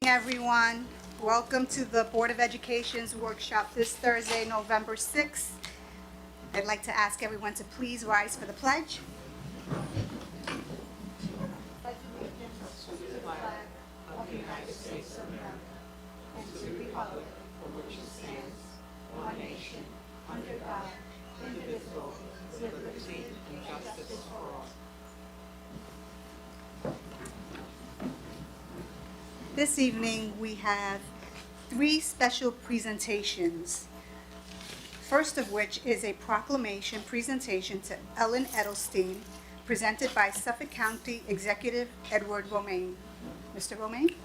Everyone. Welcome to the Board of Education's workshop this Thursday, November 6th. I'd like to ask everyone to please rise for the pledge. Pledge allegiance to the flag of the United States of America and to the republic for which it stands, one nation, under God, indivisible, with liberty and justice for all. This evening, we have 3 special presentations. First of which is a proclamation presentation to Ellen Edelstein, presented by Suffolk County Executive Edward Romaine. Mr. Romaine?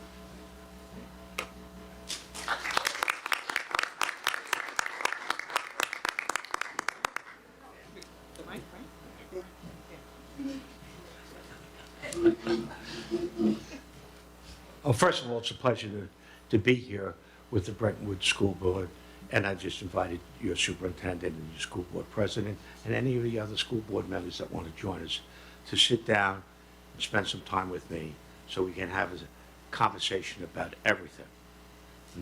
Oh, first of all, it's a pleasure to be here with the Brentwood School Board, and I just invited your superintendent and your school board president and any of the other school board members that want to join us to sit down and spend some time with me so we can have a conversation about everything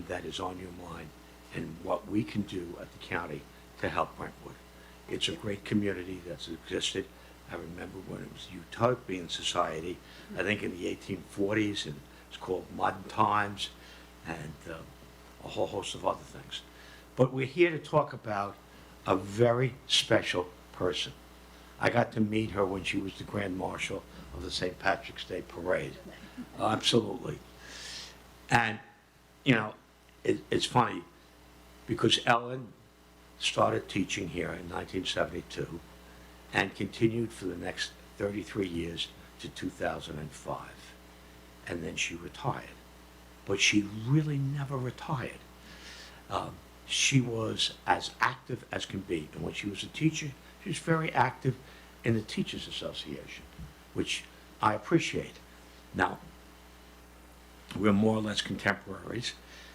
that is on your mind and what we can do at the county to help Brentwood. It's a great community that's existed. I remember when it was Utopian Society, I think in the 1840s, and it's called Modern Times, and a whole host of other things. But we're here to talk about a very special person. I got to meet her when she was the Grand Marshal of the St. Patrick's Day Parade. Absolutely. And, you know, it's funny because Ellen started teaching here in 1972 and continued for the next 33 years to 2005. And then she retired. But she really never retired. She was as active as can be. And when she was a teacher, she was very active in the Teachers Association, which I appreciate. Now, we're more or less contemporaries.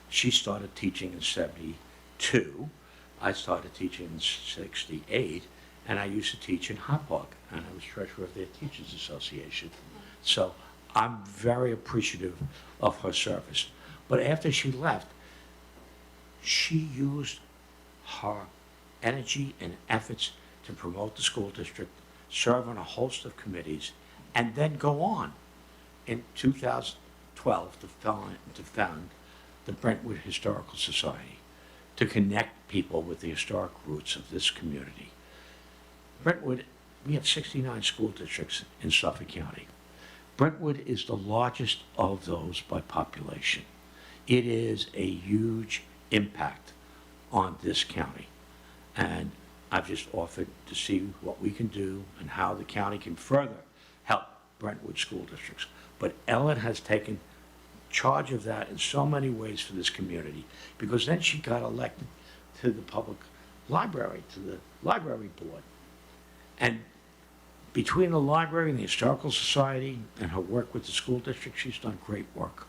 She started teaching in 72. I started teaching in 68. And I used to teach in Hauppauge, and I was treasurer of their Teachers Association. So I'm very appreciative of her service. But after she left, she used her energy and efforts to promote the school district, serve on a host of committees, and then go on in 2012 to found the Brentwood Historical Society to connect people with the historic roots of this community. Brentwood, we have 69 school districts in Suffolk County. Brentwood is the largest of those by population. It is a huge impact on this county. And I've just offered to see what we can do and how the county can further help Brentwood school districts. But Ellen has taken charge of that in so many ways for this community, because then she got elected to the public library, to the library board. And between the library and the Historical Society and her work with the school district, she's done great work.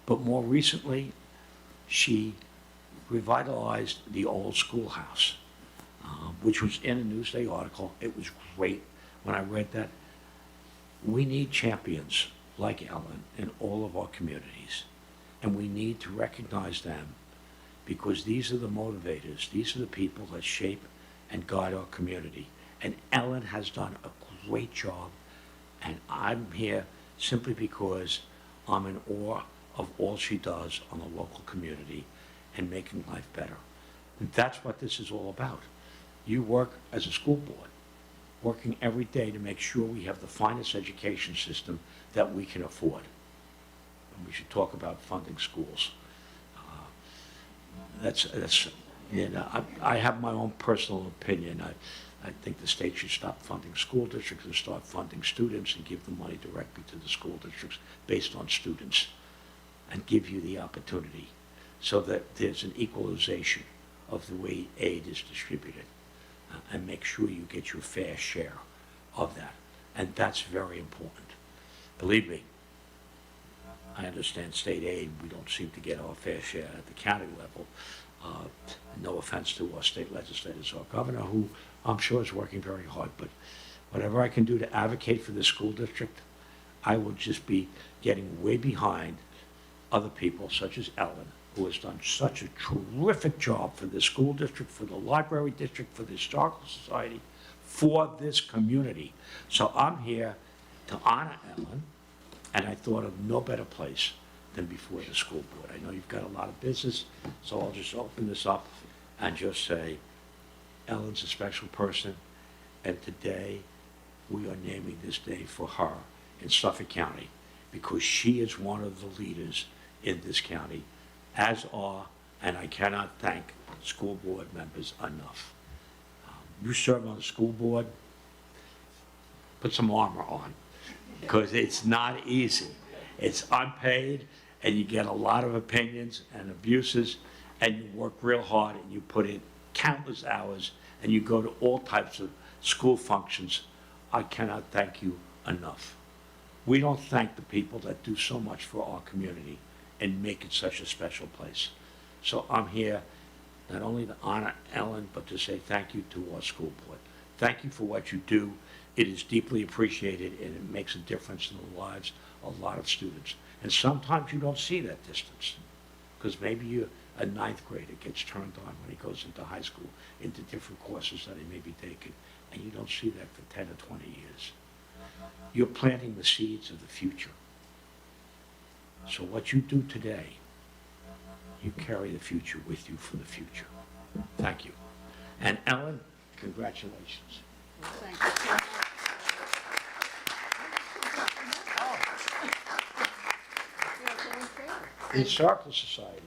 But more recently, she revitalized the old schoolhouse, which was in a Newsday article. It was great when I read that. We need champions like Ellen in all of our communities, and we need to recognize them because these are the motivators. These are the people that shape and guide our community. And Ellen has done a great job, and I'm here simply because I'm in awe of all she does on the local community and making life better. And that's what this is all about. You work as a school board, working every day to make sure we have the finest education system that we can afford. And we should talk about funding schools. I have my own personal opinion. I think the state should stop funding school districts and start funding students and give the money directly to the school districts based on students and give you the opportunity so that there's an equalization of the way aid is distributed and make sure you get your fair share of that. And that's very important. Believe me, I understand state aid, we don't seem to get our fair share at the county level. No offense to our state legislators or governor, who I'm sure is working very hard, but whatever I can do to advocate for the school district, I will just be getting way behind other people such as Ellen, who has done such a terrific job for the school district, for the library district, for the Historical Society, for this community. So I'm here to honor Ellen, and I thought of no better place than before the school board. I know you've got a lot of business, so I'll just open this up and just say, Ellen's a special person, and today we are naming this day for her in Suffolk County because she is one of the leaders in this county, as are, and I cannot thank school board members enough. You serve on the school board, put some armor on, because it's not easy. It's unpaid, and you get a lot of opinions and abuses, and you work real hard, and you put in countless hours, and you go to all types of school functions. I cannot thank you enough. We don't thank the people that do so much for our community and make it such a special place. So I'm here not only to honor Ellen, but to say thank you to our school board. Thank you for what you do. It is deeply appreciated, and it makes a difference in the lives of a lot of students. And sometimes you don't see that distance, because maybe a ninth grader gets turned on when he goes into high school, into different courses that he may be taking, and you don't see that for 10 or 20 years. You're planting the seeds of the future. So what you do today, you carry the future with you for the future. Thank you. And Ellen, congratulations. Well, thank you so much. Yeah, it's only fair. The Historical Society.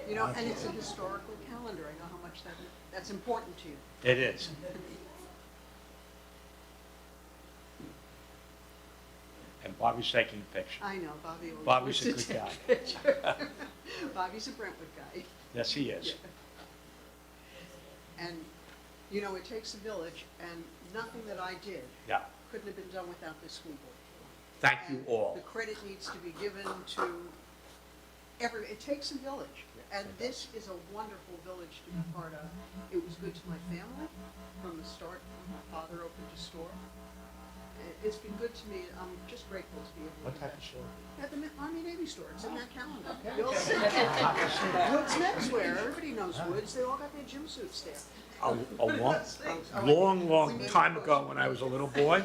You know, and it's a historical calendar. I know how much that's important to you. It is. And Bobby's taking a picture. I know, Bobby always Bobby's a wants to good take guy. a picture. Bobby's a Brentwood guy. Yes, he is. And, you know, it takes a village, and nothing that I did Yeah. couldn't have been done without this school board. Thank you And all. the credit needs to be given to it takes a village, and this is a wonderful village to be part of. It was good to my family from the start. My father opened a store. It's been good to me. I'm just grateful to be able to What do type that. of store? At the Army Navy store, it's in that calendar. You'll see it. Woods Menswear, everybody knows Woods, they all got their gym suits there. A long time ago, when I was a little boy,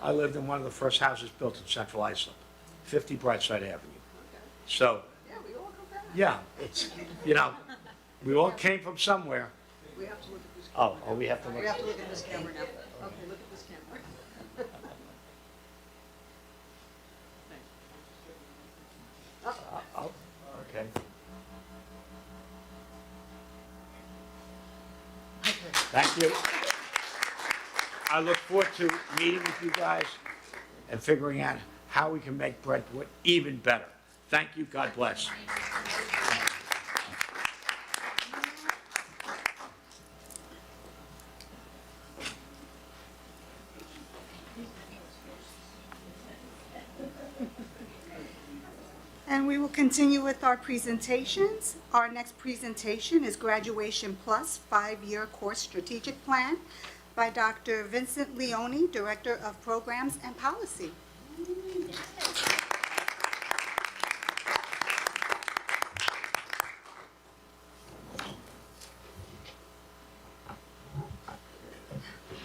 I lived in one of the first houses built in Central Islip, 50 Brightside Avenue. So, Yeah, we all come back. yeah, it's, you know, we all came from somewhere. We have to look at this Oh, camera. we have to We look. have to look at this camera now. Okay, look at this camera. Oh, okay. Thank you. I look forward to meeting with you guys and figuring out how we can make Brentwood even better. Thank you. God bless. And we will continue with our presentations. Our next presentation is Graduation Plus 5-Year Course Strategic Plan by Dr. Vincent Leone, Director of Programs and Policy.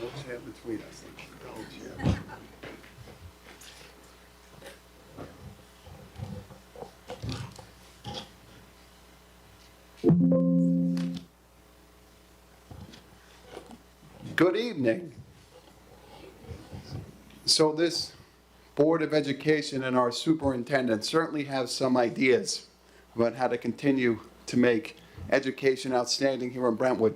Don't stand between us. Don't you? Good evening. So this Board of Education and our superintendent certainly have some ideas about how to continue to make education outstanding here in Brentwood.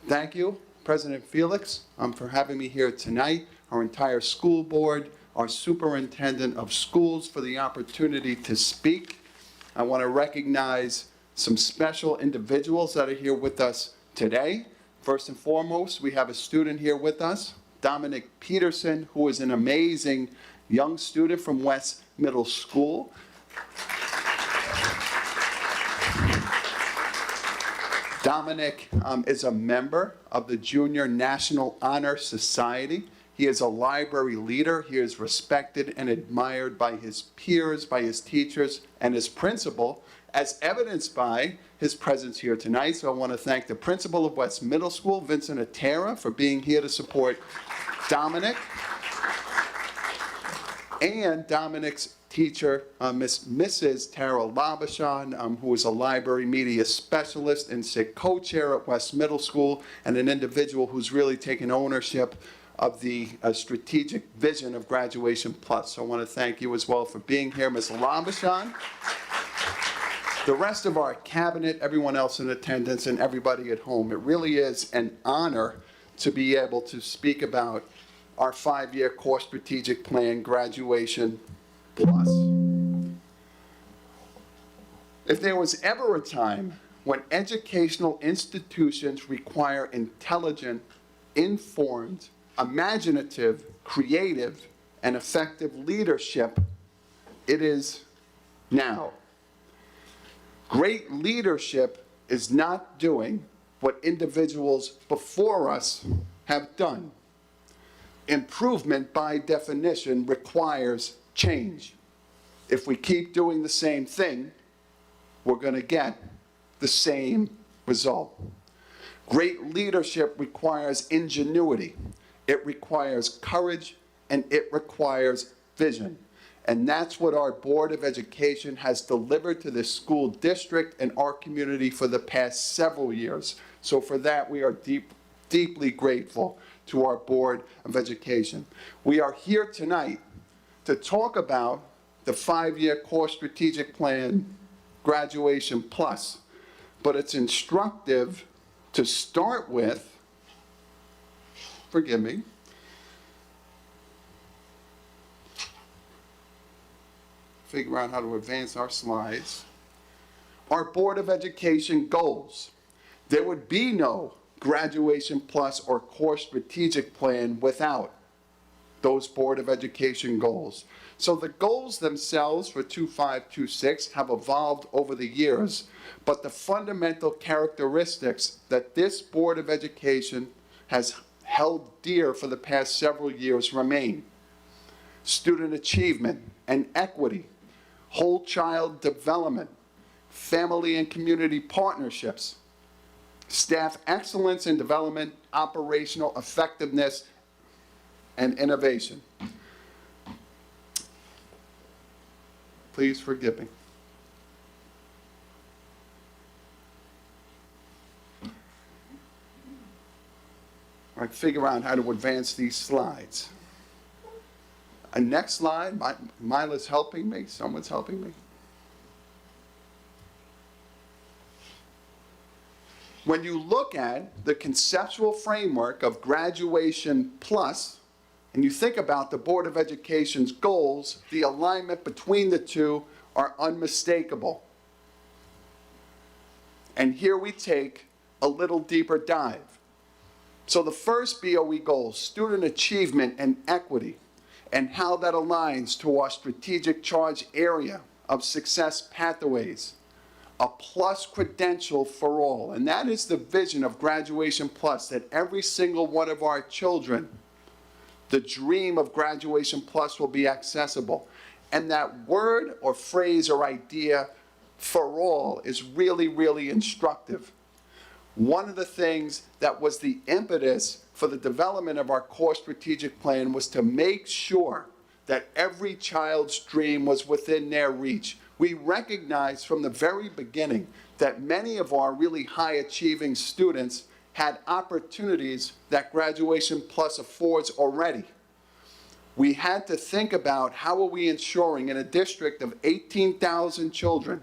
Thank you, President Felix, for having me here tonight, our entire school board, our superintendent of schools for the opportunity to speak. I want to recognize some special individuals that are here with us today. First and foremost, we have a student here with us, Dominic Peterson, who is an amazing young student from West Middle School. Dominic is a member of the Junior National Honor Society. He is a library leader. He is respected and admired by his peers, by his teachers, and his principal, as evidenced by his presence here tonight. So I want to thank the principal of West Middle School, Vincent Atera, for being here to support Dominic. And Dominic's teacher, Mrs. Tara Labashan, who is a library media specialist and SIG co-chair at West Middle School, and an individual who's really taken ownership of the strategic vision of Graduation Plus. So I want to thank you as well for being here, Ms. Labashan. The rest of our cabinet, everyone else in attendance, and everybody at home, it really is an honor to be able to speak about our 5-year core strategic plan, Graduation Plus. If there was ever a time when educational institutions require intelligent, informed, imaginative, creative, and effective leadership, it is now. Great leadership is not doing what individuals before us have done. Improvement, by definition, requires change. If we keep doing the same thing, we're going to get the same result. Great leadership requires ingenuity. It requires courage, and it requires vision. And that's what our Board of Education has delivered to this school district and our community for the past several years. So for that, we are deeply grateful to our Board of Education. We are here tonight to talk about the 5-year core strategic plan, Graduation Plus. But it's instructive to start with, forgive me, figure out how to advance our slides. Our Board of Education goals. There would be no Graduation Plus or core strategic plan without those Board of Education goals. So the goals themselves for 2526 have evolved over the years, but the fundamental characteristics that this Board of Education has held dear for the past several years remain. Student achievement and equity, whole child development, family and community partnerships, staff excellence and development, operational effectiveness, and innovation. Please forgive me. I figure out how to advance these slides. Next slide, Mila's helping me, someone's helping me. When you look at the conceptual framework of Graduation Plus, and you think about the Board of Education's goals, the alignment between the two are unmistakable. And here we take a little deeper dive. So the first BOE goal, student achievement and equity, and how that aligns to our strategic charge area of success pathways. A plus credential for all. And that is the vision of Graduation Plus, that every single one of our children, the dream of Graduation Plus will be accessible. And that word or phrase or idea, for all, is really, really instructive. One of the things that was the impetus for the development of our core strategic plan was to make sure that every child's dream was within their reach. We recognized from the very beginning that many of our really high-achieving students had opportunities that Graduation Plus affords already. We had to think about how are we ensuring in a district of 18,000 children,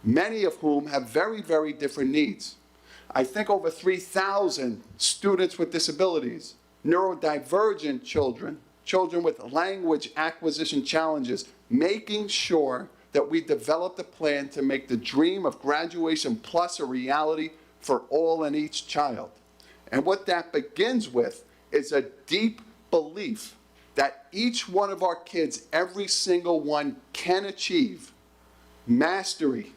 many of whom have very, very different needs. I think over 3,000 students with disabilities, neurodivergent children, children with language acquisition challenges, making sure that we developed a plan to make the dream of Graduation Plus a reality for all and each child. And what that begins with is a deep belief that each one of our kids, every single one, can achieve mastery.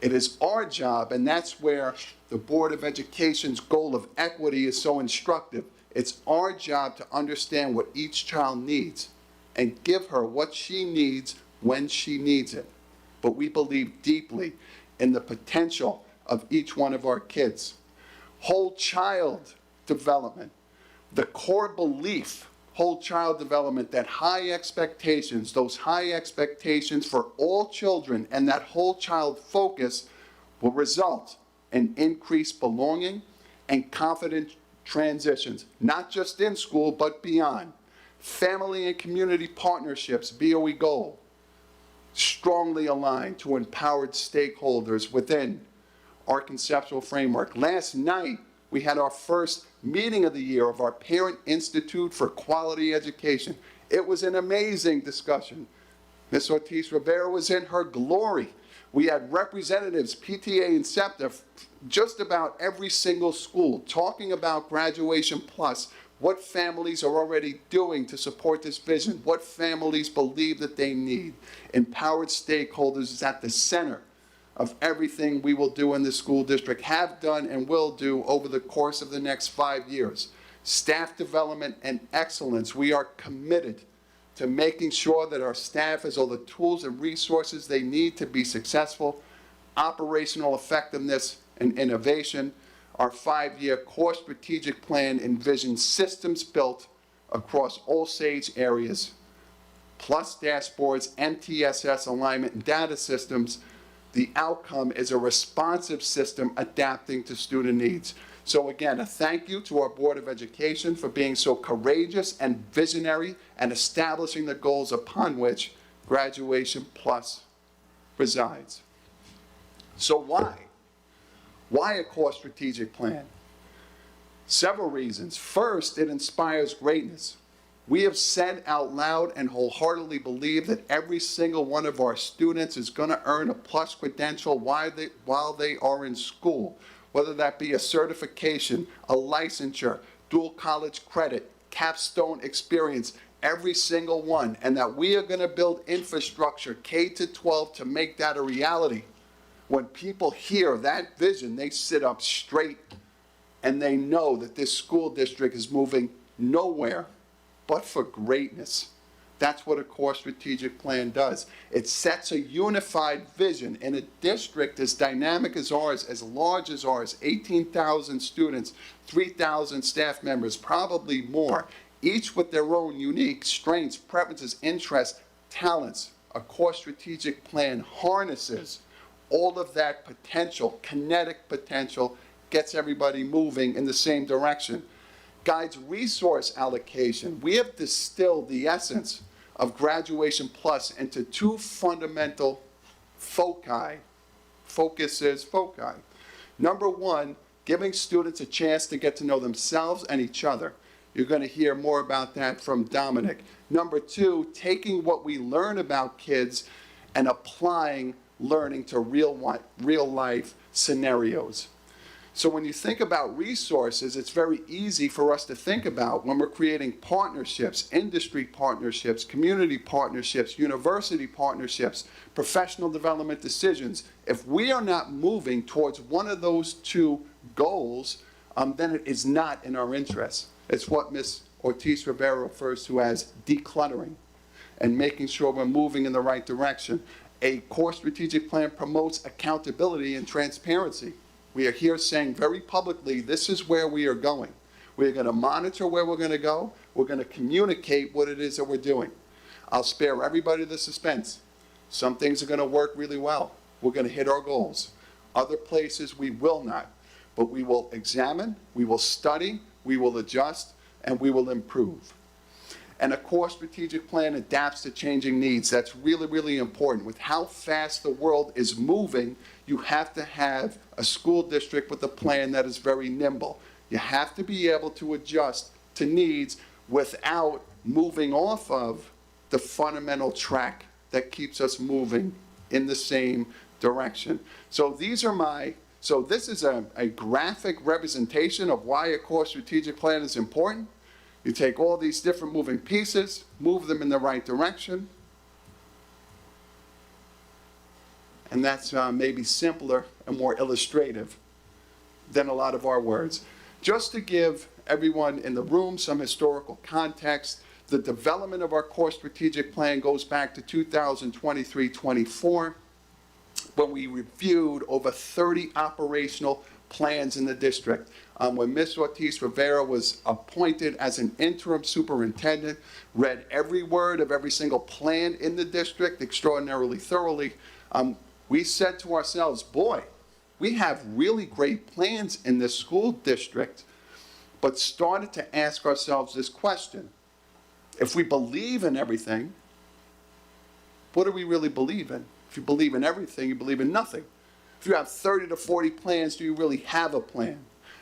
It is our job, and that's where the Board of Education's goal of equity is so instructive. It's our job to understand what each child needs and give her what she needs when she needs it. But we believe deeply in the potential of each one of our kids. Whole child development, the core belief, whole child development, that high expectations, those high expectations for all children and that whole child focus will result in increased belonging and confident transitions, not just in school, but beyond. Family and community partnerships, BOE goal, strongly aligned to empowered stakeholders within our conceptual framework. Last night, we had our first meeting of the year of our Parent Institute for Quality Education. It was an amazing discussion. Ms. Ortiz Rivera was in her glory. We had representatives, PTA and SEPTA, just about every single school, talking about Graduation Plus, what families are already doing to support this vision, what families believe that they need. Empowered stakeholders is at the center of everything we will do in the school district, have done and will do over the course of the next 5 years. Staff development and excellence, we are committed to making sure that our staff has all the tools and resources they need to be successful. Operational effectiveness and innovation, our 5-year core strategic plan envisions systems built across all SAGE areas, plus dashboards, MTSS alignment and data systems. The outcome is a responsive system adapting to student needs. So again, a thank you to our Board of Education for being so courageous and visionary and establishing the goals upon which Graduation Plus resides. So why? Why a core strategic plan? Several reasons. First, it inspires greatness. We have said out loud and wholeheartedly believe that every single one of our students is going to earn a plus credential while they are in school, whether that be a certification, a licensure, dual college credit, capstone experience, every single one, and that we are going to build infrastructure K-12 to make that a reality. When people hear that vision, they sit up straight and they know that this school district is moving nowhere but for greatness. That's what a core strategic plan does. It sets a unified vision in a district as dynamic as ours, as large as ours, 18,000 students, 3,000 staff members, probably more, each with their own unique strengths, preferences, interests, talents. A core strategic plan harnesses all of that potential, kinetic potential, gets everybody moving in the same direction. Guides resource allocation. We have distilled the essence of Graduation Plus into 2 fundamental foci. Number 1, giving students a chance to get to know themselves and each other. You're going to hear more about that from Dominic. Number 2, taking what we learn about kids and applying learning to real life scenarios. So when you think about resources, it's very easy for us to think about when we're creating partnerships, industry partnerships, community partnerships, university partnerships, professional development decisions. If we are not moving towards one of those 2 goals, then it is not in our interest. It's what Ms. Ortiz Rivera refers to as decluttering and making sure we're moving in the right direction. A core strategic plan promotes accountability and transparency. We are here saying very publicly, this is where we are going. We're going to monitor where we're going to go. We're going to communicate what it is that we're doing. I'll spare everybody the suspense. Some things are going to work really well. We're going to hit our goals. Other places we will not. But we will examine, we will study, we will adjust, and we will improve. And a core strategic plan adapts to changing needs. That's really, really important. With how fast the world is moving, you have to have a school district with a plan that is very nimble. You have to be able to adjust to needs without moving off of the fundamental track that keeps us moving in the same direction. So this is a graphic representation of why a core strategic plan is important. You take all these different moving pieces, move them in the right direction, and that's maybe simpler and more illustrative than a lot of our words. Just to give everyone in the room some historical context. The development of our core strategic plan goes back to 2023-24, when we reviewed over 30 operational plans in the district. When Ms. Ortiz Rivera was appointed as an interim superintendent, read every word of every single plan in the district extraordinarily thoroughly, we said to ourselves, boy, we have really great plans in this school district, but started to ask ourselves this question: if we believe in everything, what do we really believe in? If you believe in everything, you believe in nothing. If you have 30 to 40 plans, do you really have a plan?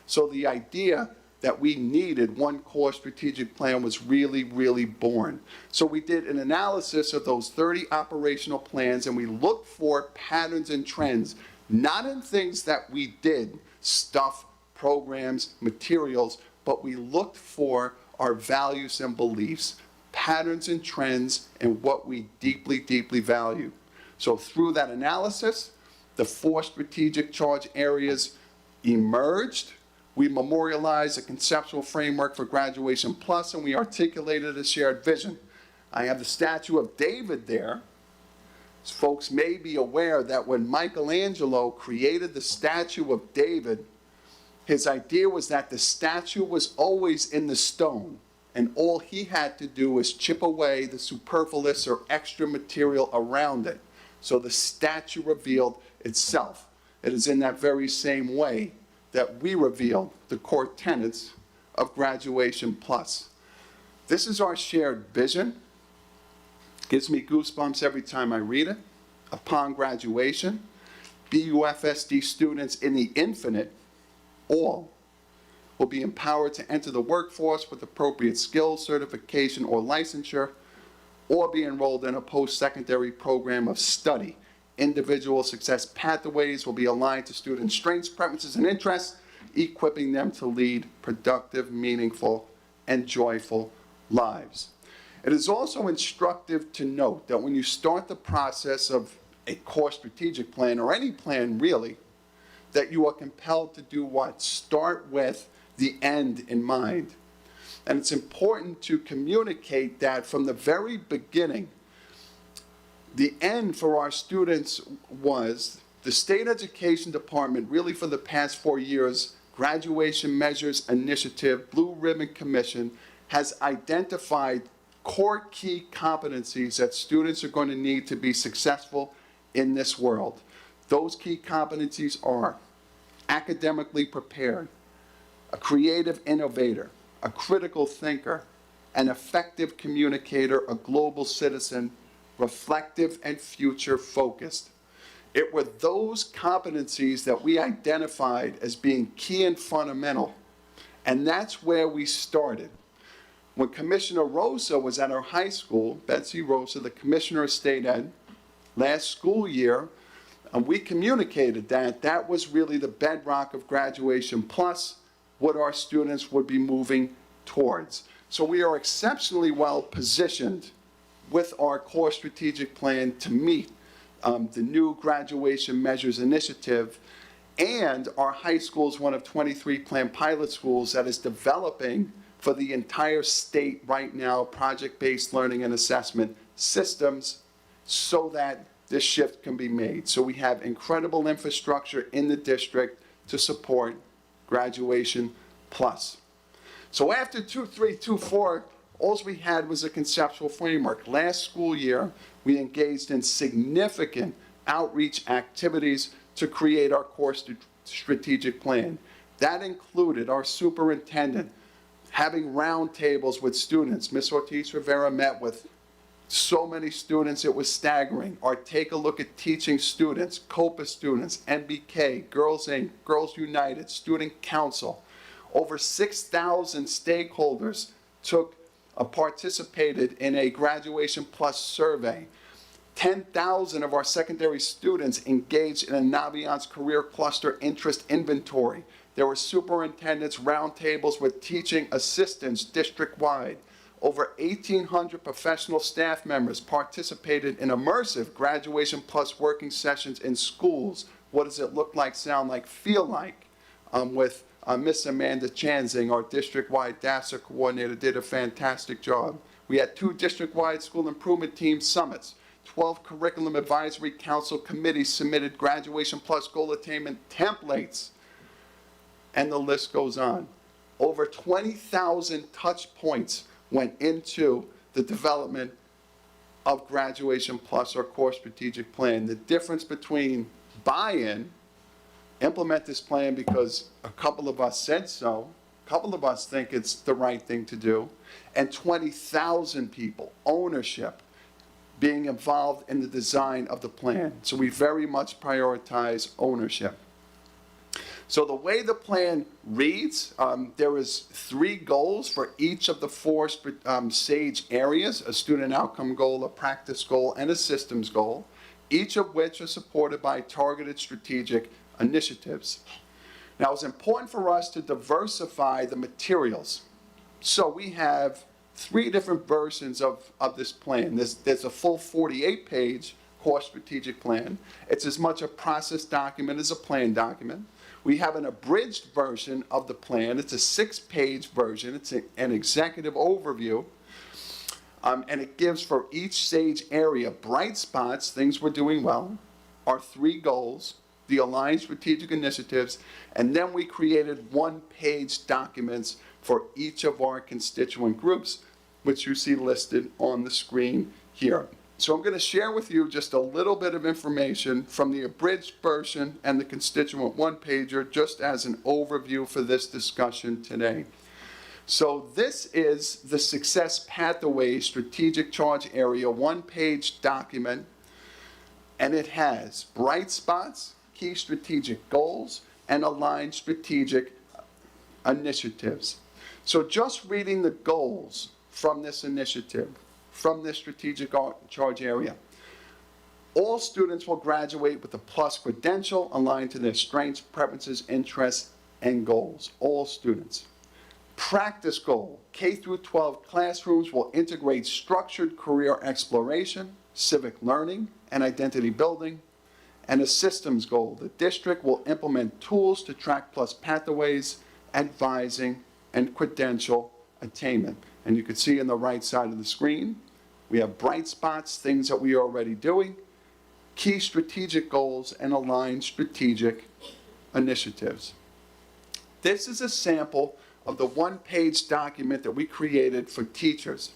So the idea that we needed one core strategic plan was really, really born. So we did an analysis of those 30 operational plans, and we looked for patterns and trends, not in things that we did, stuff, programs, materials, but we looked for our values and beliefs, patterns and trends, and what we deeply, deeply value. So through that analysis, the 4 strategic charge areas emerged. We memorialized a conceptual framework for Graduation Plus, and we articulated a shared vision. I have the statue of David there. Folks may be aware that when Michelangelo created the statue of David, his idea was that the statue was always in the stone, and all he had to do was chip away the superfluous or extra material around it. So the statue revealed itself. It is in that very same way that we revealed the core tenets of Graduation Plus. This is our shared vision. Gives me goosebumps every time I read it. Upon graduation, BUFSD students in the infinite, all, will be empowered to enter the workforce with appropriate skills, certification, or licensure, or be enrolled in a post-secondary program of study. Individual success pathways will be aligned to students' strengths, preferences, and interests, equipping them to lead productive, meaningful, and joyful lives. It is also instructive to note that when you start the process of a core strategic plan, or any plan really, that you are compelled to do what? Start with the end in mind. And it's important to communicate that from the very beginning, the end for our students was the State Education Department, really for the past 4 years, Graduation Measures Initiative, Blue Ribbon Commission, has identified core key competencies that students are going to need to be successful in this world. Those key competencies are academically prepared, a creative innovator, a critical thinker, an effective communicator, a global citizen, reflective and future focused. It were those competencies that we identified as being key and fundamental, and that's where we started. When Commissioner Rosa was at our high school, Betsy Rosa, the Commissioner of State Ed, last school year, we communicated that that was really the bedrock of Graduation Plus, what our students would be moving towards. So we are exceptionally well positioned with our core strategic plan to meet the new Graduation Measures Initiative, and our high school is one of 23 planned pilot schools that is developing for the entire state right now project-based learning and assessment systems so that this shift can be made. So we have incredible infrastructure in the district to support Graduation Plus. So after 2324, all we had was a conceptual framework. Last school year, we engaged in significant outreach activities to create our core strategic plan. That included our superintendent having roundtables with students. Ms. Ortiz Rivera met with so many students, it was staggering. Our Take a Look at Teaching students, COPA students, MBK, Girls Inc., Girls United, Student Council. Over 6,000 stakeholders participated in a Graduation Plus survey. 10,000 of our secondary students engaged in a Naviance Career Cluster Interest Inventory. There were superintendents roundtables with teaching assistants district-wide. Over 1,800 professional staff members participated in immersive Graduation Plus working sessions in schools. What does it look like, sound like, feel like, with Miss Amanda Chanzing, our district-wide DASSA coordinator, did a fantastic job. We had 2 district-wide school improvement team summits. 12 Curriculum Advisory Council committees submitted Graduation Plus goal attainment templates, and the list goes on. Over 20,000 touch points went into the development of Graduation Plus, our core strategic plan. The difference between buy-in, implement this plan because a couple of us said so, a couple of us think it's the right thing to do, and 20,000 people, ownership, being involved in the design of the plan. So we very much prioritize ownership. So the way the plan reads, there is 3 goals for each of the 4 SAGE areas: a student outcome goal, a practice goal, and a systems goal, each of which are supported by targeted strategic initiatives. Now, it's important for us to diversify the materials. So we have 3 different versions of this plan. There's a full 48-page core strategic plan. It's as much a process document as a plan document. We have an abridged version of the plan. It's a 6-page version. It's an executive overview. And it gives for each SAGE area bright spots, things we're doing well, our 3 goals, the aligned strategic initiatives, and then we created 1-page documents for each of our constituent groups, which you see listed on the screen here. So I'm going to share with you just a little bit of information from the abridged version and the constituent 1-pager just as an overview for this discussion today. So this is the Success Pathways Strategic Charge Area 1-page document, and it has bright spots, key strategic goals, and aligned strategic initiatives. So just reading the goals from this initiative, from this strategic charge area, all students will graduate with a plus credential aligned to their strengths, preferences, interests, and goals. All students. Practice goal: K through 12 classrooms will integrate structured career exploration, civic learning, and identity building. And a systems goal: the district will implement tools to track plus pathways, advising, and credential attainment. And you can see on the right side of the screen, we have bright spots, things that we are already doing, key strategic goals, and aligned strategic initiatives. This is a sample of the 1-page document that we created for teachers.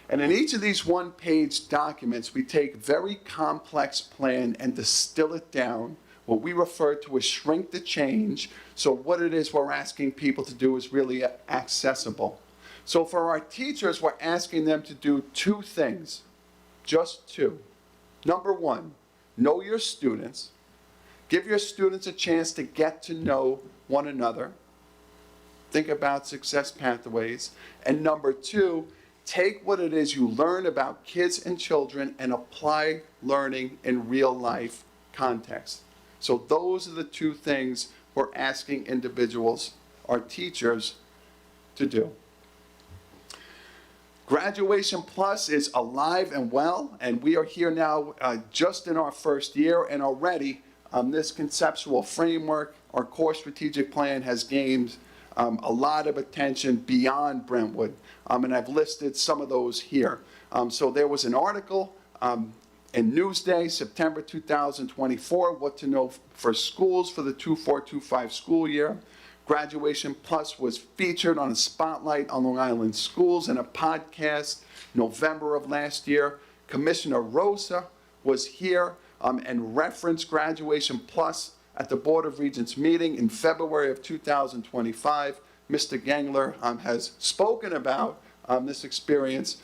And in each of these 1-page documents, we take a very complex plan and distill it down, what we refer to as shrink the change, so what it is we're asking people to do is really accessible. So for our teachers, we're asking them to do 2 things, just 2. Number 1, know your students. Give your students a chance to get to know one another. Think about success pathways. And number 2, take what it is you learn about kids and children and apply learning in real life context. So those are the 2 things we're asking individuals, our teachers, to do. Graduation Plus is alive and well, and we are here now just in our first year, and already this conceptual framework, our core strategic plan, has gained a lot of attention beyond Brentwood, and I've listed some of those here. So there was an article in Newsday, September 2024, What to Know for Schools for the 24-25 school year. Graduation Plus was featured on a spotlight on Long Island schools in a podcast November of last year. Commissioner Rosa was here and referenced Graduation Plus at the Board of Regents meeting in February of 2025. Mr. Gengler has spoken about this experience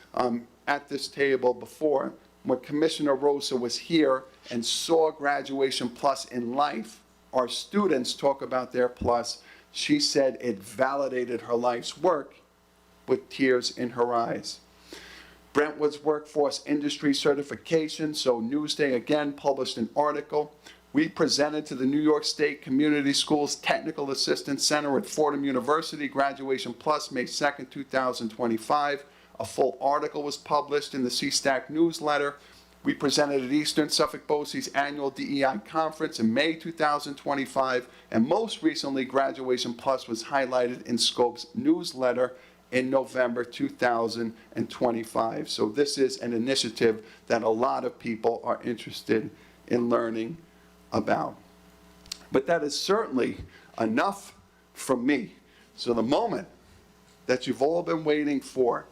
at this table before. When Commissioner Rosa was here and saw Graduation Plus in life, our students talk about their plus. She said it validated her life's work with tears in her eyes. Brentwood's workforce industry certification, so Newsday again published an article. We presented to the New York State Community Schools Technical Assistance Center at Fordham University, Graduation Plus, May 2nd, 2025. A full article was published in the CSTAC newsletter We presented at Eastern Suffolk BOCES annual DEI conference in May 2025, and most recently, Graduation Plus was highlighted in Scope's newsletter in November 2025. So this is an initiative that a lot of people are interested in learning about. But that is certainly enough from me. So the moment that you've all been waiting for,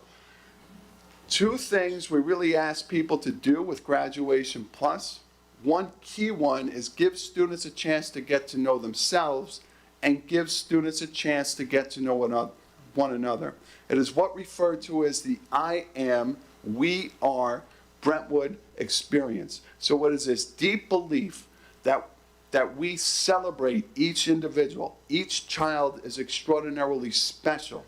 two things we really ask people to do with Graduation Plus. One key one is give students a chance to get to know themselves and give students a chance to get to know one another. It is what referred to as the I am, we are Brentwood experience. So what is this deep belief that we celebrate each individual, each child is extraordinarily special,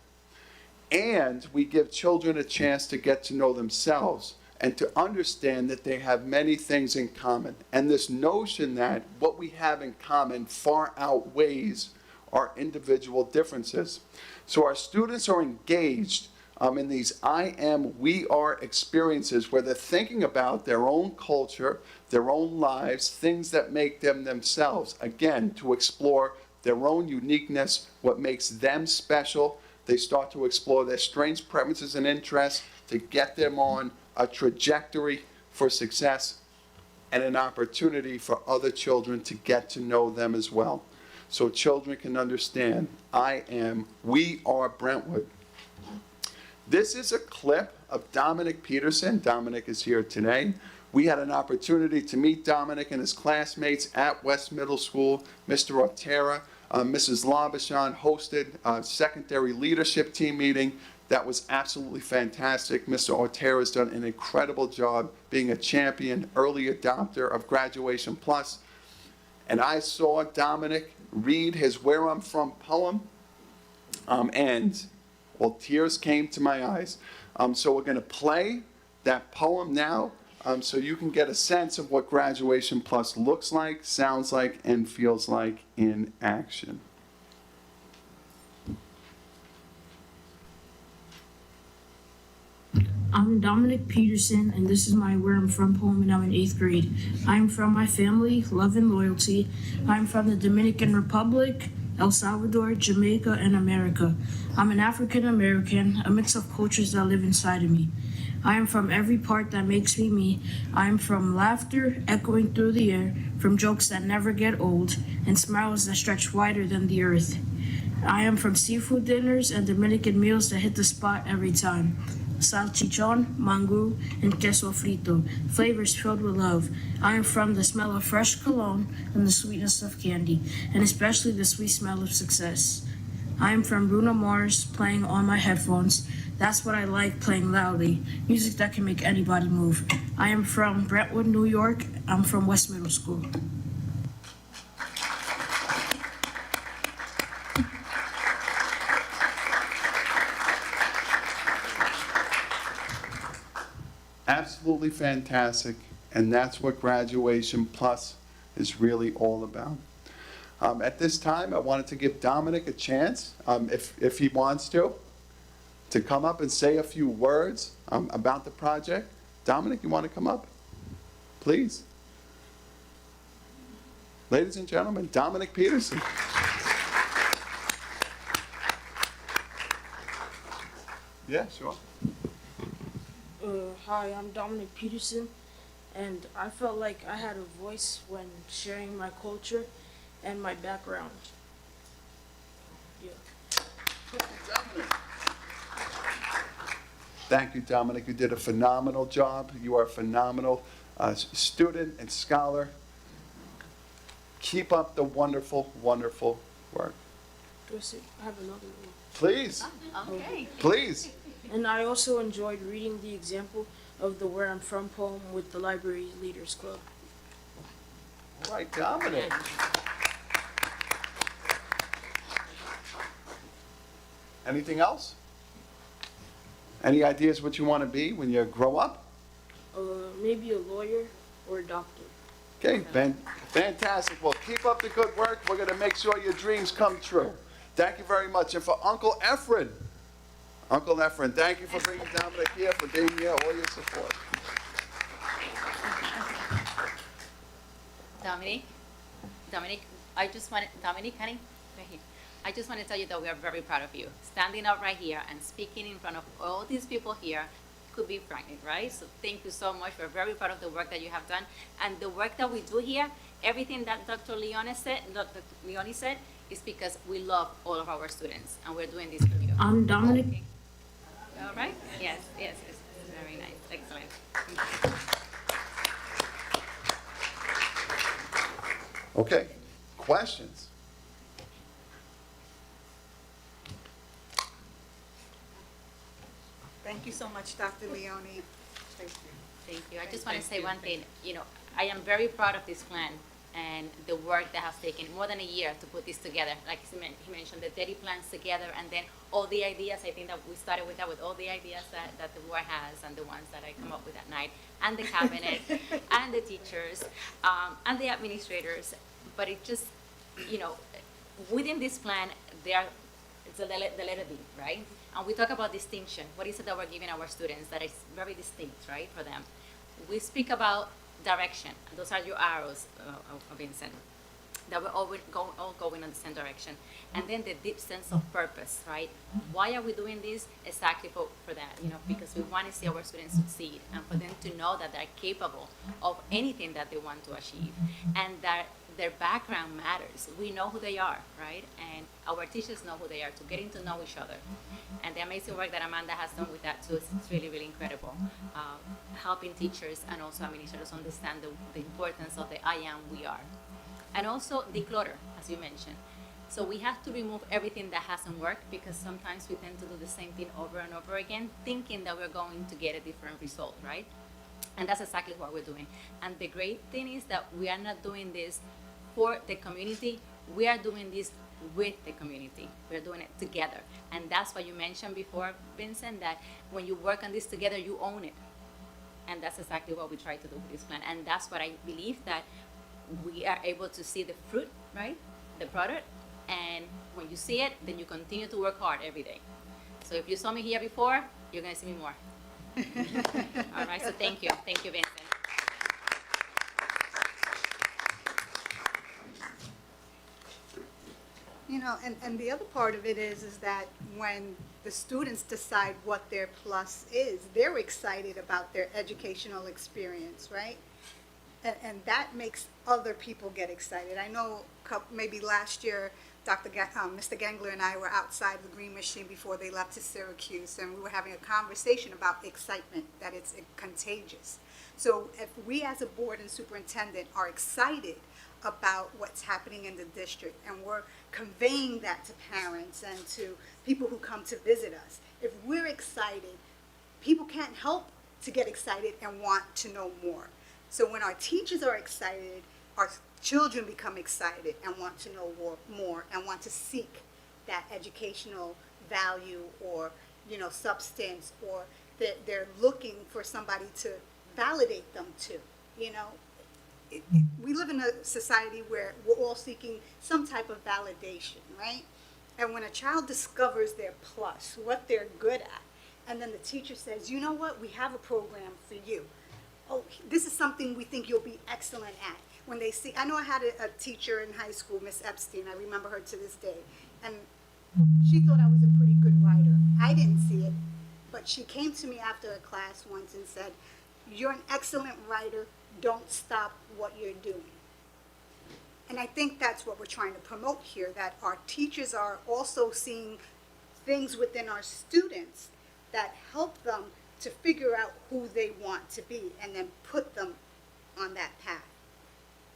and we give children a chance to get to know themselves and to understand that they have many things in common. And this notion that what we have in common far outweighs our individual differences. So our students are engaged in these I am, we are experiences where they're thinking about their own culture, their own lives, things that make them themselves. Again, to explore their own uniqueness, what makes them special. They start to explore their strengths, preferences, and interests to get them on a trajectory for success and an opportunity for other children to get to know them as well. So children can understand, I am, we are Brentwood. This is a clip of Dominic Peterson. Dominic is here today. We had an opportunity to meet Dominic and his classmates at West Middle School. Mr. Otera, Mrs. Labashon hosted a secondary leadership team meeting. That was absolutely fantastic. Mr. Otera has done an incredible job being a champion, early adopter of Graduation Plus. And I saw Dominic read his Where I'm From poem, well, tears came to my eyes. So we're going to play that poem now so you can get a sense of what Graduation Plus looks like, sounds like, and feels like in action. I'm Dominic Peterson, and this is my Where I'm From poem, and I'm in 8th grade. I'm from my family, love and loyalty. I'm from the Dominican Republic, El Salvador, Jamaica, and America. I'm an African American, a mix of cultures that live inside of me. I am from every part that makes me me. I am from laughter echoing through the air, from jokes that never get old, and smiles that stretch wider than the earth. I am from seafood dinners and Dominican meals that hit the spot every time. Salchichon, mango, and queso frito, flavors filled with love. I am from the smell of fresh cologne and the sweetness of candy, and especially the sweet smell of success. I am from Bruno Mars, playing on my headphones. That's what I like, playing loudly, music that can make anybody move. I am from Brentwood, New York. I'm from West Middle School. Absolutely fantastic, and that's what Graduation Plus is really all about. At this time, I wanted to give Dominic a chance, if he wants to come up and say a few words about the project. Dominic, you want to come up? Please. Ladies and gentlemen, Dominic Peterson. Yeah, sure. Hi, I'm Dominic Peterson, and I felt like I had a voice when sharing my culture and my background. Yeah. Thank you, Dominic. You did a phenomenal job. You are a phenomenal student and scholar. Keep up the wonderful, wonderful work. Do I say I have another one? Please, Okay. please. And I also enjoyed reading the example of the Where I'm From poem with the Library Leaders Club. All right, Dominic. Anything else? Any ideas what you want to be when you grow up? Maybe a lawyer or a doctor. Okay, fantastic. Well, keep up the good work. We're going to make sure your dreams come true. Thank you very much. And for Uncle Efren, thank you for bringing Dominic here, for being here, all your support. Dominic, I just wanted, Dominic, honey, right here. I just want to tell you that we are very proud of you. Standing up right here and speaking in front of all these people here could be frightening, right? So thank you so much. We're very proud of the work that you have done. And the work that we do here, everything that Dr. Leone said is because we love all of our students and we're doing this for you. I'm Dominic. Okay. All right? Yes. Very nice. Excellent. Okay, questions? Thank you so much, Dr. Leone. Thank you. Thank you. I just want to say one thing. You know, I am very proud of this plan and the work that has taken more than a year to put this together. Like he mentioned, the 30 plans together, and then all the ideas. I think that we started with that, with all the ideas that the board has and the ones that I come up with at night, and the cabinet, and the teachers, and the administrators. But it just, you know, within this plan, it's the letter D, right? And we talk about distinction. What is it that we're giving our students that is very distinct, right, for them? We speak about direction. Those are your arrows, Vincent, that we're all going in the same direction. And then the deep sense of purpose, right? Why are we doing this? Exactly for that, you know, because we want to see our students succeed and for them to know that they're capable of anything that they want to achieve and that their background matters. We know who they are, right? And our teachers know who they are, to getting to know each other. And the amazing work that Amanda has done with that too is really, really incredible. Helping teachers and also administrators understand the importance of the I am, we are. And also declutter, as you mentioned. So we have to remove everything that hasn't worked because sometimes we tend to do the same thing over and over again, thinking that we're going to get a different result, right? And that's exactly what we're doing. And the great thing is that we are not doing this for the community, we are doing this with the community. We're doing it together. And that's what you mentioned before, Vincent, that when you work on this together, you own it. And that's exactly what we try to do with this plan. And that's what I believe, that we are able to see the fruit, right? The product. And when you see it, then you continue to work hard every day. So if you saw me here before, you're gonna see me more. All right, so thank you. Thank you, Vincent. You know, and the other part of it is that when the students decide what their plus is, they're excited about their educational experience, right? And that makes other people get excited. I know maybe last year, Mr. Gangler and I were outside the Green Machine before they left to Syracuse, and we were having a conversation about excitement, that it's contagious. So if we as a board and superintendent are excited about what's happening in the district, and we're conveying that to parents and to people who come to visit us, if we're excited, people can't help to get excited and want to know more. So when our teachers are excited, our children become excited and want to know more and want to seek that educational value or, you know, substance, or they're looking for somebody to validate them too, you know. We live in a society where we're all seeking some type of validation, right? And when a child discovers their plus, what they're good at, and then the teacher says, you know what, we have a program for you. Oh, this is something we think you'll be excellent at. When they see, I know I had a teacher in high school, Miss Epstein, I remember her to this day, and she thought I was a pretty good writer. I didn't see it, but she came to me after a class once and said, you're an excellent writer, don't stop what you're doing. And I think that's what we're trying to promote here, that our teachers are also seeing things within our students that help them to figure out who they want to be and then put them on that path.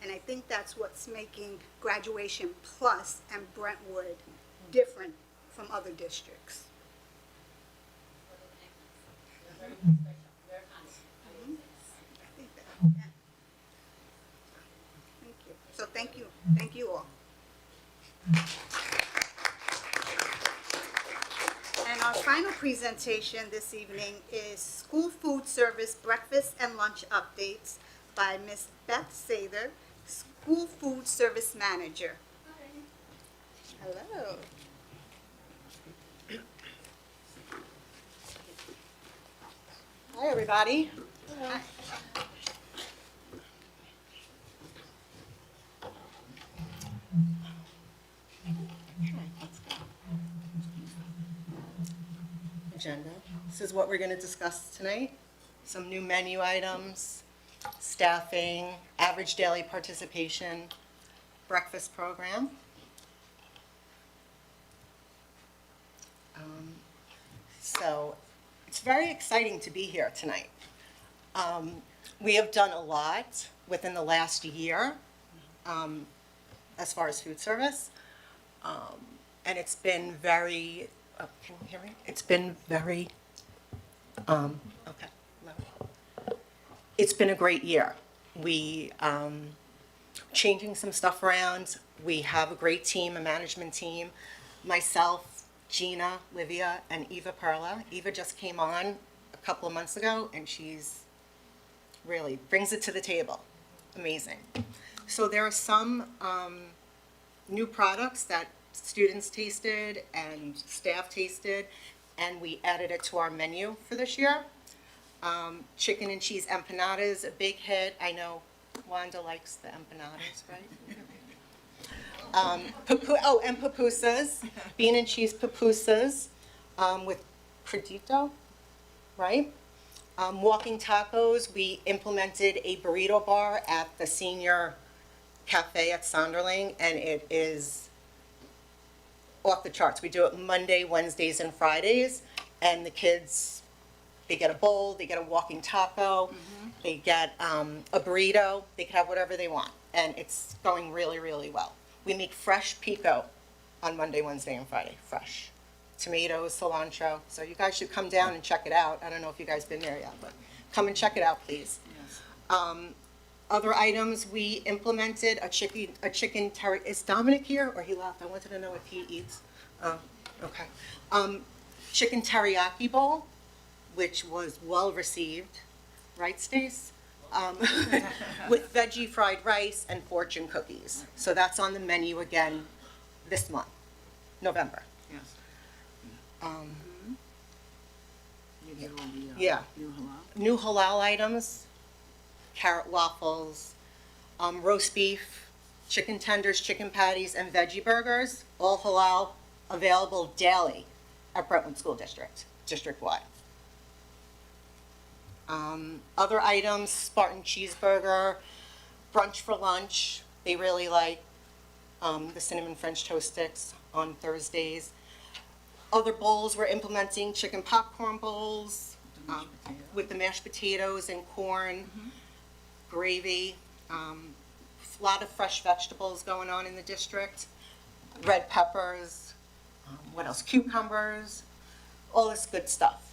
And I think that's what's making Graduation Plus and Brentwood different from other districts. I think that, yeah. Thank you. So thank you all. And our final presentation this evening is School Food Service Breakfast and Lunch Updates by Ms. Beth Sather, School Food Service Manager. Hello. Hi, everybody. Hi. agenda. This is what we're going to discuss tonight. Some new menu items, staffing, average daily participation, breakfast program. So it's very exciting to be here tonight. We have done a lot within the last year as far as food service. And it's been very, can you hear me? It's been very, okay. No. It's been a great year. We, changing some stuff around. We have a great team, a management team. Myself, Gina, Livia, and Eva Perla. Eva just came on a couple of months ago, and she's really brings it to the table. Amazing. So there are some new products that students tasted and staff tasted, and we added it to our menu for this year. Chicken and cheese empanadas, a big hit. I know Wanda likes the empanadas, right? And pupusas, bean and cheese pupusas with cردito, right? Walking tacos, we implemented a burrito bar at the senior cafe at Sonderling, and it is off the charts. We do it Monday, Wednesdays, and Fridays, and the kids, they get a bowl, they get a walking taco, they get a burrito, they can have whatever they want, and it's going really, really well. We make fresh pico on Monday, Wednesday, and Friday, fresh. Tomatoes, cilantro, so you guys should come down and check it out. I don't know if you guys been there yet, but come and check it out, please. Other items, we implemented a chicken teriyaki. Is Dominic here, or he left? I wanted to know if he eats. Okay. Chicken teriyaki bowl, which was well-received, right, Stace? With veggie fried rice and fortune cookies. So that's on the menu again this month, November. Yes. You do all the, Yeah. new halal? New halal items, carrot waffles, roast beef, chicken tenders, chicken patties, and veggie burgers, all halal, available daily at Brentwood School District, district-wide. Other items, Spartan cheeseburger, brunch for lunch. They really like the cinnamon French toast sticks on Thursdays. Other bowls, we're implementing chicken popcorn bowls with the mashed potatoes and corn, gravy, a lot of fresh vegetables going on in the district, red peppers, what else, cucumbers, all this good stuff.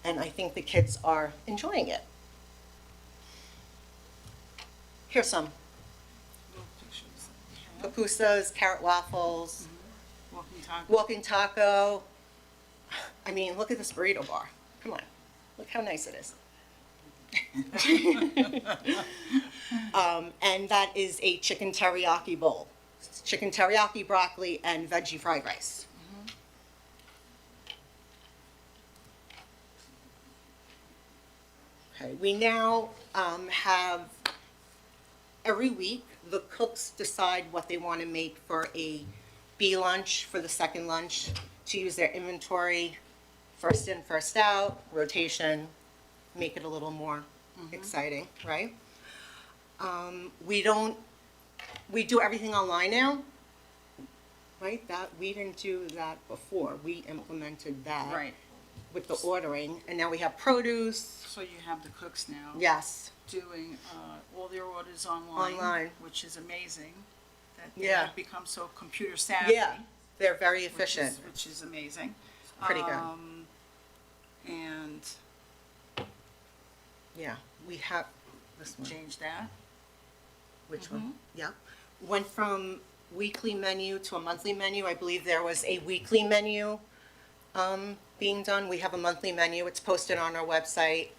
And I think the kids are enjoying it. Here's some Little pictures. pupusas, carrot waffles, Walking taco. walking taco. I mean, look at this burrito bar. Come on, look how nice it is. And that is a chicken teriyaki bowl. It's chicken teriyaki, broccoli, and veggie fried rice. Okay, we now have, every week, the cooks decide what they want to make for a B lunch, for the second lunch, to use their inventory, first in, first out, rotation, make it a little more exciting, right? We do everything online now, right? We didn't do that before. We implemented that. Right. With the ordering, and now we have produce, So you have the cooks now. yes, Doing, all their orders online. Online. Which is amazing, that they Yeah. have become so computer savvy. yeah, they're very which is- efficient, Which is amazing. pretty good. And Yeah, we have, this one, change that. which one? Yeah, went from weekly menu to a monthly menu. I believe there was a weekly menu being done. We have a monthly menu. It's posted on our website.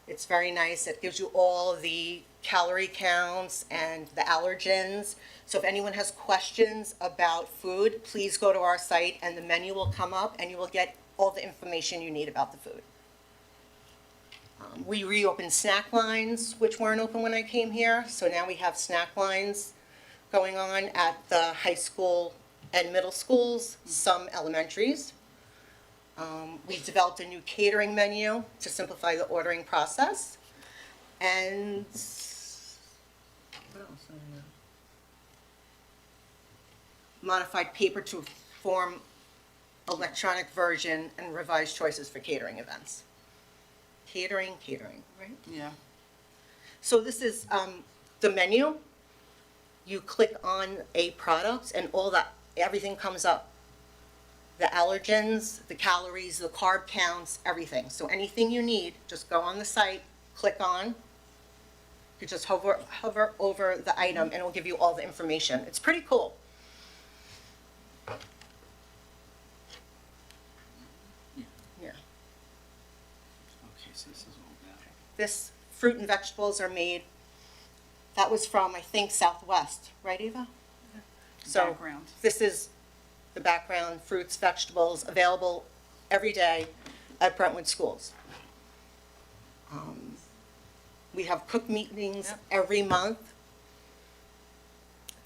It's very nice. It gives you all the calorie counts and the allergens. So if anyone has questions about food, please go to our site and the menu will come up and you will get all the information you need about the food. We reopened snack lines, which weren't open when I came here. So now we have snack lines going on at the high school and middle schools, some elementaries. We developed a new catering menu to simplify the ordering process. And what else? Modified paper to form electronic version and revised choices for catering events. Catering, right? Yeah. So this is the menu. You click on a product and everything comes up. The allergens, the calories, the carb counts, everything. So anything you need, just go on the site, click on. You just hover over the item and it'll give you all the information. It's pretty cool. Yeah. Okay, so this is all about it. This fruit and vegetables are made, that was from, I think, Southwest, right, Eva? So Background. this is the background, fruits, vegetables, available every day at Brentwood schools. We have cook meetings every month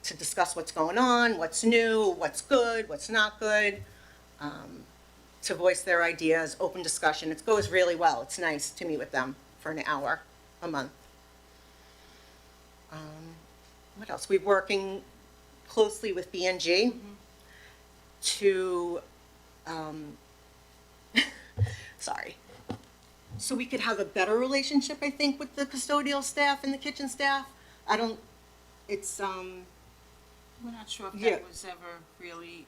to discuss what's going on, what's new, what's good, what's not good, to voice their ideas, open discussion. It goes really well. It's nice to meet with them for an hour a month. What else? We're working closely with B&G to, sorry. So we could have a better relationship, I think, with the custodial staff and the kitchen staff. It's, We're not sure if Yeah. that was ever really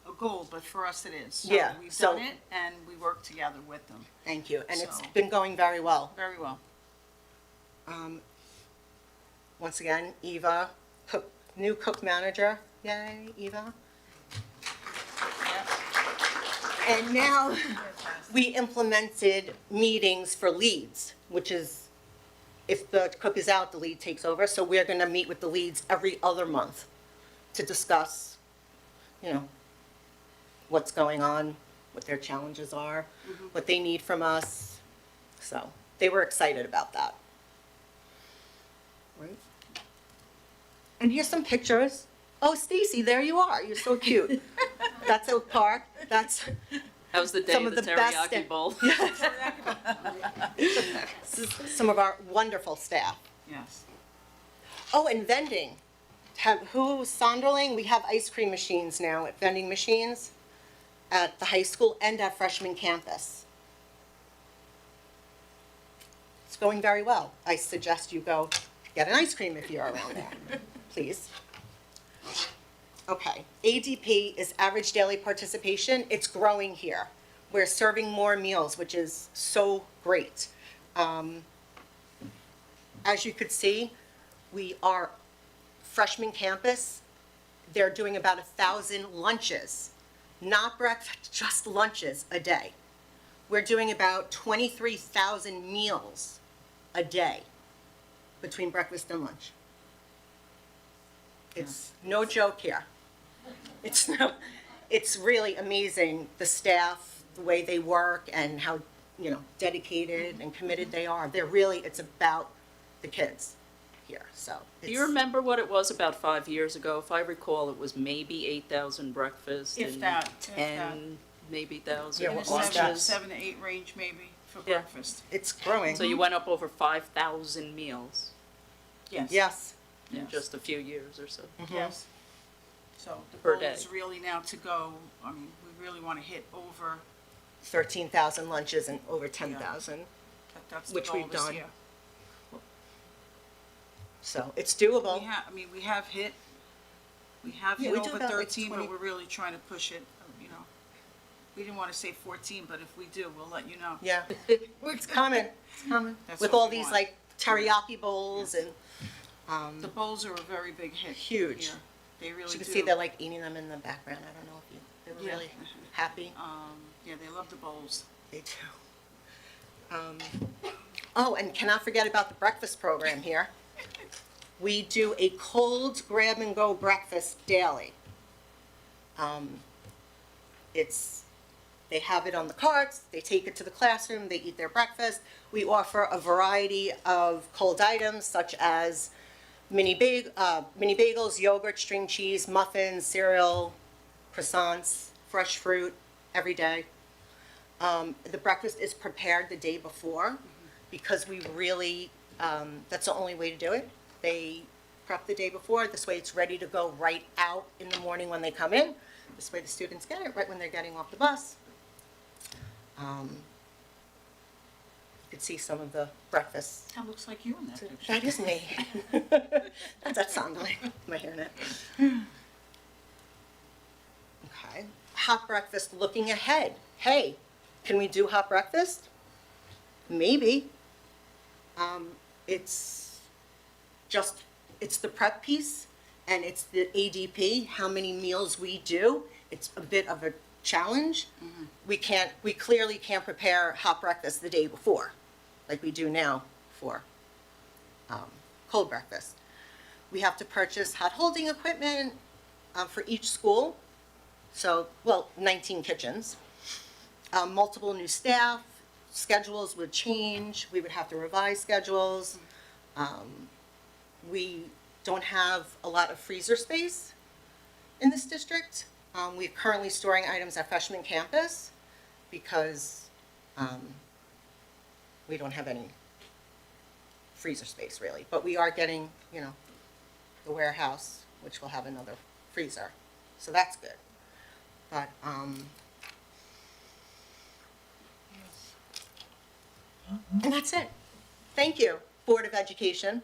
a goal, but for us it is. So Yeah, we've so- done it, and we work together with them thank you, and it's So- been going very well. very well. Once again, Eva, new cook manager, yay, Eva. And now, we implemented meetings for leads, which is, if the cook is out, the lead takes over. So we're gonna meet with the leads every other month to discuss, what's going on, what their challenges are, what they need from us. So they were excited about that. Right. And here's some pictures. Oh, Stacy, there you are. You're so cute. That's Oak Park. That's That was the day some of of the the best teriyaki sta- bowl. some of our wonderful staff. Yes. Oh, and vending. Sonderling? We have ice cream machines now at vending machines at the high school and at freshman campus. It's going very well. I suggest you go get an ice cream if you're around there, please. Okay, ADP is average daily participation. It's growing here. We're serving more meals, which is so great. As you could see, we are freshman campus. They're doing about 1,000 lunches, not breakfast, just lunches a day. We're doing about 23,000 meals a day between breakfast and lunch. It's no joke here. It's really amazing, the staff, the way they work and how, dedicated and committed they are. It's about the kids here, so. Do you remember what it was about 5 years ago? If I recall, it was maybe 8,000 breakfast If and that, if that. 10, maybe thousand Yeah, In what the was seven, that? 7 to 8 range maybe for Yeah. breakfast. It's growing. So you went up over 5,000 meals Yes. Yes, in Yes. just a few years or so. Yes. So the Per goal day. is really now to go, we really want to hit over, 13,000 lunches and over 10,000. that's the Which goal we've this done. year. So it's doable. We have hit Yeah, we do over about, like, 13, 20 but we're really trying to push it, We didn't want to say 14, but if we do, we'll let you know. Yeah, it's coming, That's with what all we these want. like teriyaki bowls and, The bowls are a very big hit. Huge. here. They really as do. you can see, they're like eating them in the background. I don't know if they're Yeah. really happy. Yeah, they love the bowls. They do. Oh, and cannot forget about the breakfast program here. We do a cold grab-and-go breakfast daily. They have it on the carts, they take it to the classroom, they eat their breakfast. We offer a variety of cold items such as mini bagels, yogurt, string cheese, muffins, cereal, croissants, fresh fruit every day. The breakfast is prepared the day before because we really, that's the only way to do it. They prep the day before, this way it's ready to go right out in the morning when they come in. This way the students get it right when they're getting off the bus. You could see some of the breakfasts. That looks like you in that picture. That is me. That's Sandali, my hairnet. Okay, hot breakfast, looking ahead. Hey, can we do hot breakfast? Maybe. It's the prep piece and it's the ADP, how many meals we do. It's a bit of a challenge. We clearly can't prepare hot breakfast the day before, like we do now for cold breakfast. We have to purchase hot holding equipment for each school. So, 19 kitchens. Multiple new staff, schedules would change, we would have to revise schedules. We don't have a lot of freezer space in this district. We're currently storing items at freshman campus because we don't have any freezer space really. But we are getting, the warehouse, which will have another freezer. So that's good. But, and that's it. Thank you, Board of Education,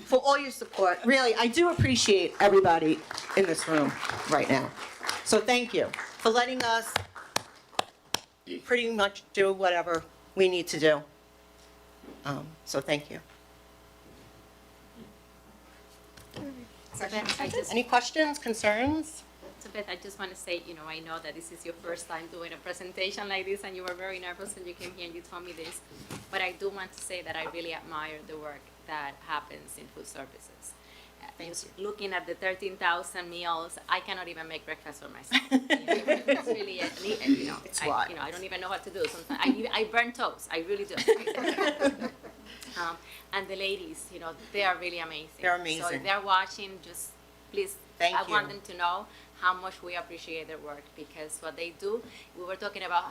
for all your support. Really, I do appreciate everybody in this room right now. So thank you for letting us pretty much do whatever we need to do. So thank you. Any questions, concerns? So Beth, I just want to say, I know that this is your first time doing a presentation like this, and you were very nervous when you came here and you told me this. But I do want to say that I really admire the work that happens in food services. Thank Just you. looking at the 13,000 meals, I cannot even make breakfast for myself. It's really, It's a lot. I don't even know what to do. Sometimes I burn toast. I really do. And the ladies, they are really amazing. They're So amazing. if they're watching, just please, Thank I want you. them to know how much we appreciate their work, because what they do, we were talking about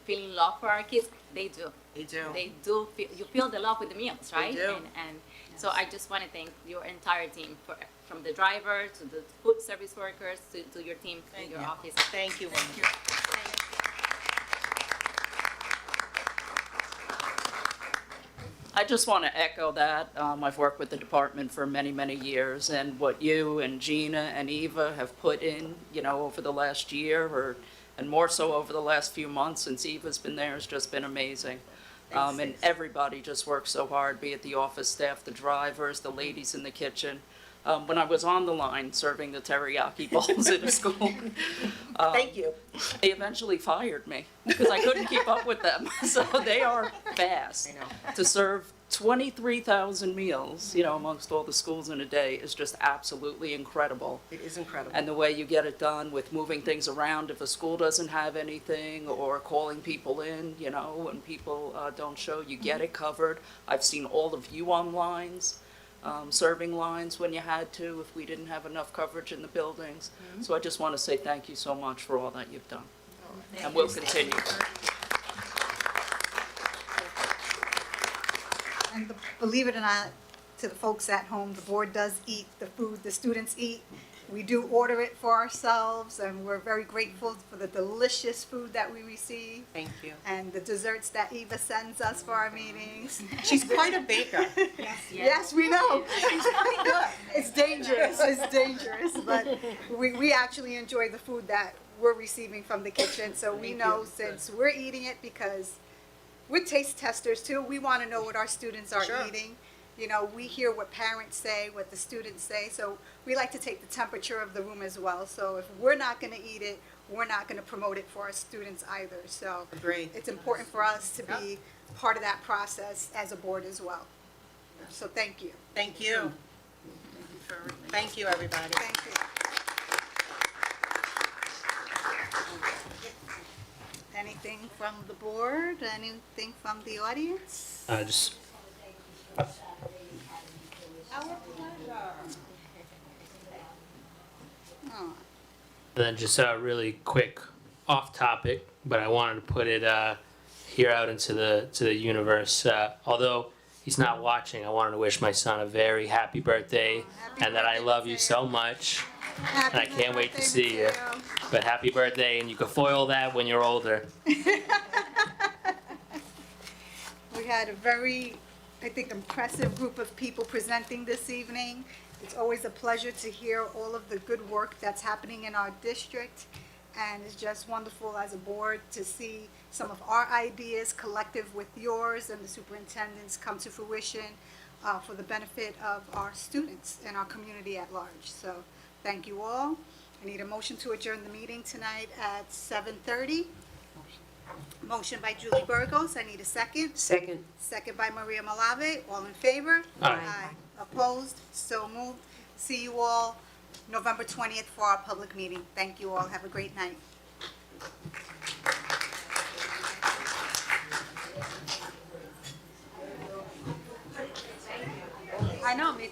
feeling love for our kids. They do. They do. They do. You feel the love with the meals, right? do. And so I just want to thank your entire team, from the driver to the food service workers to your team in your office. Thank you. Thank you. I just want to echo that. I've worked with the department for many, many years, and what you and Gina and Eva have put in, over the last year, and more so over the last few months since Eva's been there, has just been amazing. And everybody just works so hard, be it the office staff, the drivers, the ladies in the kitchen. When I was on the line serving the teriyaki bowls at a school, Thank you. they eventually fired me because I couldn't keep up with them. So they are fast. I know. To serve 23,000 meals, amongst all the schools in a day is just absolutely incredible. It is incredible. And the way you get it done with moving things around if a school doesn't have anything, or calling people in, when people don't show, you get it covered. I've seen all of you on lines. Serving lines when you had to, if we didn't have enough coverage in the buildings. So I just want to say thank you so much for all that you've done. And we'll continue. And believe it or not, to the folks at home, the board does eat the food the students eat. We do order it for ourselves, and we're very grateful for the delicious food that we receive Thank you. and the desserts that Eva sends us for our meetings. She's quite a baker. Yes, we know. It's dangerous, but we actually enjoy the food that we're receiving from the kitchen, so we know since we're eating it, because we're taste testers too, we want to know what our students are Sure. eating. We hear what parents say, what the students say, so we like to take the temperature of the room as well. So if we're not going to eat it, we're not going to promote it for our students either. So Agree. it's important for us to be part of that process as a board as well. So thank you. Thank you. Thank you, everybody. Thank you. Anything from the board? Anything from the audience? Just Oh, then just a really quick off topic, but I wanted to put it here out into the universe. Although he's not watching, I wanted to wish my son a very happy birthday, Happy and that I birthday, love you Mateo. so much. Happy And I can't wait to birthday, see you. Mateo. But happy birthday, and you can foil that when you're older. We had a very, I think, impressive group of people presenting this evening. It's always a pleasure to hear all of the good work that's happening in our district. And it's just wonderful as a board to see some of our ideas collective with yours and the superintendent's come to fruition for the benefit of our students and our community at large. So thank you all. I need a motion to adjourn the meeting tonight at 7:30. Motion by Julie Burgos. I need a second. Second. Second by Maria Malave. All in favor? Aye. Opposed? So moved. See you all November 20th for our public meeting. Thank you all. Have a great night. I know, me